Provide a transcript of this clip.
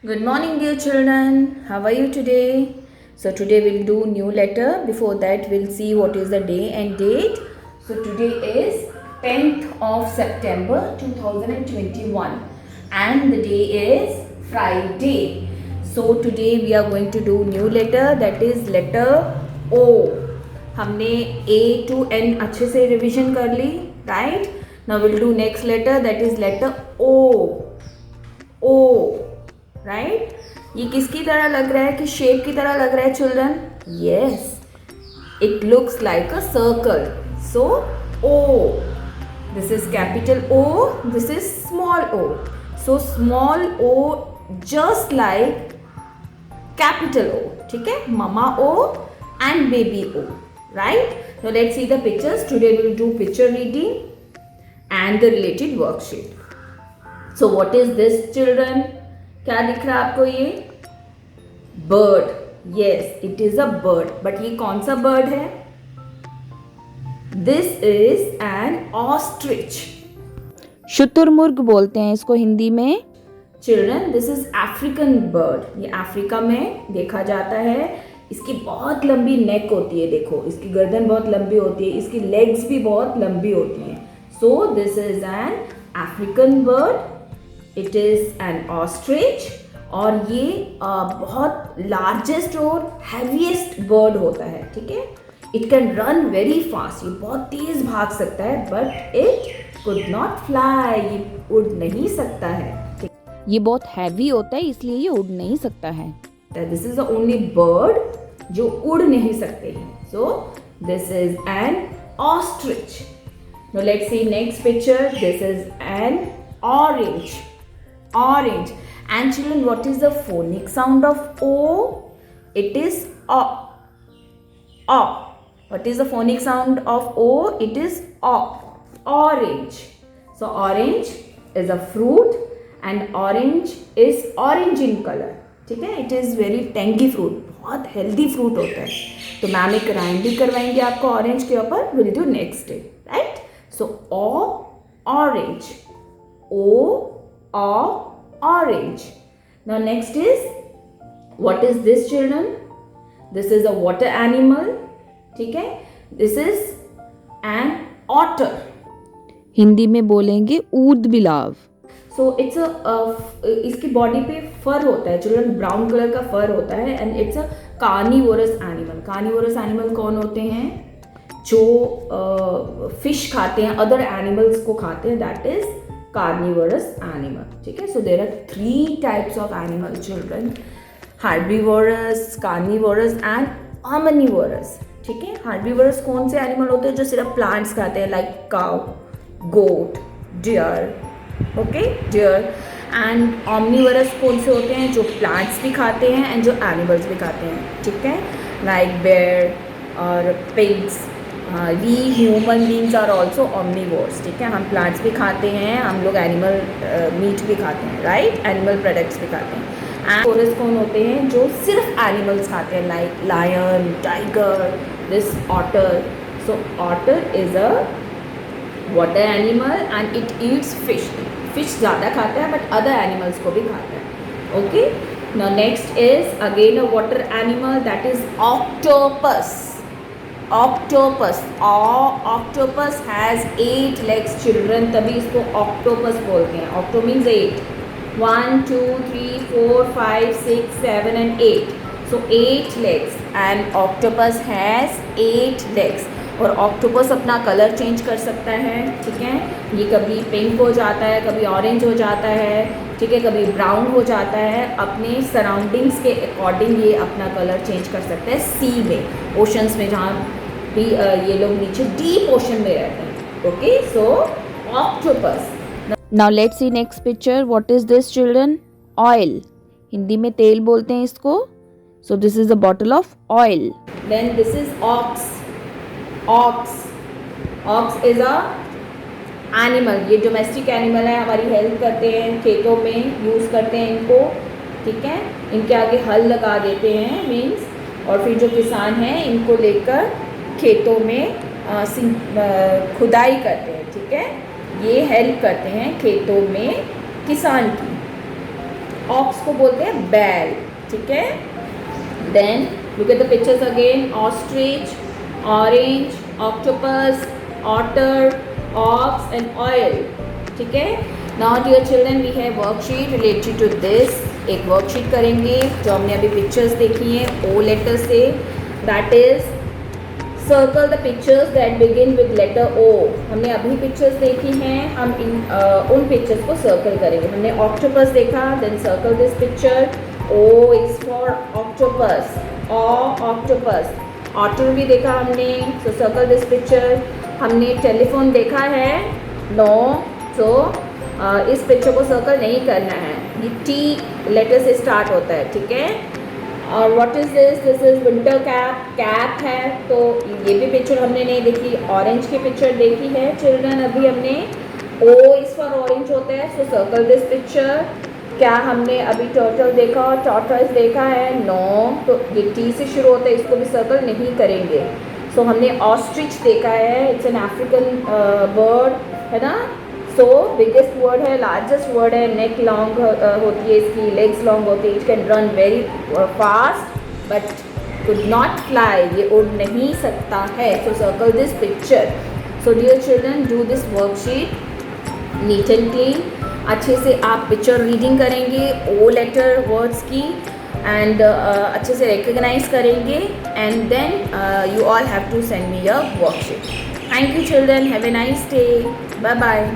Good morning, dear children. How are you today? So today we'll do new letter. Before that, we'll see what is the day and date. So today is 10th of September 2021 and the day is Friday. So today we are going to do new letter, that is letter O. हमने A to N अच्छे से revision कर ली, right? Now we'll do next letter, that is letter O. O. Right ये किसकी तरह लग रहा है कि शेप की तरह लग रहा है children? Yes, it looks like a circle. So O, this is capital O, this is small O. So small O just like capital O. ठीक है, mama O and baby O. Right, so let's see the pictures. Today we will do picture reading and the related worksheet. So what is this children? क्या दिख रहा है आपको? ये bird. Yes, it is a bird. But ये कौन सा bird है? This is an ostrich. शुतुरमुर्ग बोलते हैं इसको हिंदी में. Children, this is African bird. ये अफ्रीका में देखा जाता है. इसकी बहुत लंबी नेक होती है. देखो, इसकी गर्दन बहुत लंबी होती है, इसकी लेग्स भी बहुत लंबी होती हैं. सो this is an African bird. It is an ostrich और ये बहुत लार्जेस्ट और हैवीएस्ट बर्ड होता है. ठीक है, it can run very fast. ये बहुत तेज भाग सकता है, but it could not fly. ये उड़ नहीं सकता है. ये बहुत हैवी होता है, इसलिए ये उड़ नहीं सकता है. This is the only bird जो उड़ नहीं सकते हैं. सो this is an ostrich. Now let's see next picture. This is an orange. Orange. And children, what is the phonic sound of O? It is O. O. What is the phonic sound of O? It is O. Orange. So orange is a fruit and orange is orange in color. ठीक है, it is very tangy fruit. बहुत healthy fruit होता है. तो ma'am एक rhyme भी करवाएंगे आपको ऑरेंज के ऊपर. Will do next day, right? So O, orange. O, orange. Now next is, what is this children? This is a water animal. ठीक है, this is an otter. Hindi में बोलेंगे ऊद बिलाव. So it's इसकी बॉडी पे फर होता है चिल्ड्रन, ब्राउन कलर का फर होता है. And it's a carnivorous animal. Carnivorous animal कौन होते हैं? जो फिश खाते हैं, अदर एनिमल्स को खाते हैं, दैट इज carnivorous animal. ठीक है, so there are 3 types of animal children: herbivorous, carnivorous and omnivorous. ठीक है, herbivorous कौन से एनिमल होते हैं? जो सिर्फ प्लांट्स खाते हैं, like cow, goat, deer. Okay, deer. And omnivorous कौन से होते हैं? जो प्लांट्स भी खाते हैं एंड जो एनिमल्स भी खाते हैं. ठीक है, लाइक बेयर और pigs. We human beings are also omnivores. ठीक है, हम प्लांट्स भी खाते हैं, हम लोग एनिमल मीट भी खाते हैं, राइट? एनिमल प्रोडक्ट्स भी खाते हैं. एंड फॉरेस्ट कौन होते हैं? जो सिर्फ एनिमल्स खाते हैं, like lion, tiger, this otter. So otter is a water animal and it eats fish. Fish ज़्यादा खाता है बट अदर एनिमल्स को भी खाता है. Okay, now next is again a water animal, that is octopus. Octopus. Octopus has 8 legs children, तभी इसको octopus बोलते हैं. Octo means 8. 1 2 3 4 5 6 7 and 8. So 8 legs and octopus has 8 legs. और ऑक्टोपस अपना कलर चेंज कर सकता है. ठीक है, ये कभी पिंक हो जाता है, कभी ऑरेंज हो जाता है. ठीक है, कभी ब्राउन हो जाता है. अपने सराउंडिंग्स के अकॉर्डिंग ये अपना कलर चेंज कर सकता है. सी में, ओशंस में, जहाँ भी ये लोग नीचे डीप ओशन में रहते हैं. Okay, so octopus. Now let's see next picture. What is this children? Oil. Hindi में तेल बोलते हैं इसको. So this is a bottle of oil. Then this is ox. Ox. Ox is a animal. ये domestic animal है, हमारी help करते हैं, खेतों में यूज़ करते हैं इनको. ठीक है, इनके आगे हल लगा देते हैं मीन्स, और फिर जो किसान हैं इनको लेकर खेतों में खुदाई करते हैं. ठीक है, ये हेल्प करते हैं खेतों में किसान की. ऑक्स को बोलते हैं बैल, ठीक है. Then look at the pictures again. Ostrich, orange, octopus, otter, ox and oil, ठीक है. Now dear children we have worksheet related to this. एक वर्कशीट करेंगे जो हमने अभी पिक्चर्स देखी हैं ओ लेटर से. That is circle the pictures that begin with letter O. हमने अभी पिक्चर्स देखी हैं, हम उन पिक्चर्स को सर्कल करेंगे. हमने ऑक्टोपस देखा, then circle this picture. O is for octopus, octopus. Otter भी देखा हमने, सो सर्कल दिस पिक्चर. हमने टेलीफोन देखा है, नो, सो इस पिक्चर को सर्कल नहीं करना है. ये टी लेटर से स्टार्ट होता है, ठीक है. और what is this? This is winter cap, cap है, तो ये भी पिक्चर हमने नहीं देखी. ऑरेंज की पिक्चर देखी है चिल्ड्रन अभी हमने. ओ इज़ फॉर ऑरेंज होता है, सो सर्कल दिस पिक्चर. क्या हमने अभी टर्टल देखा, टॉर्टोइज देखा है, नो, तो ये टी से शुरू होता है, इसको भी सर्कल नहीं करेंगे. सो हमने ऑस्ट्रिच देखा है, इट्स एन अफ्रीकन बर्ड, है ना. सो बिगेस्ट वर्ड है, लार्जेस्ट वर्ड है, नेक लॉन्ग होती है इसकी, लेग्स लॉन्ग होती है. It can run very fast but could not fly, ये उड़ नहीं सकता है. So circle this picture. So dear children do this worksheet neat and clean. अच्छे से आप पिक्चर रीडिंग करेंगे ओ लेटर वर्ड्स की एंड अच्छे से रिकग्नाइज करेंगे and then you all have to send me your worksheet. Thank you children, have a nice day, bye bye.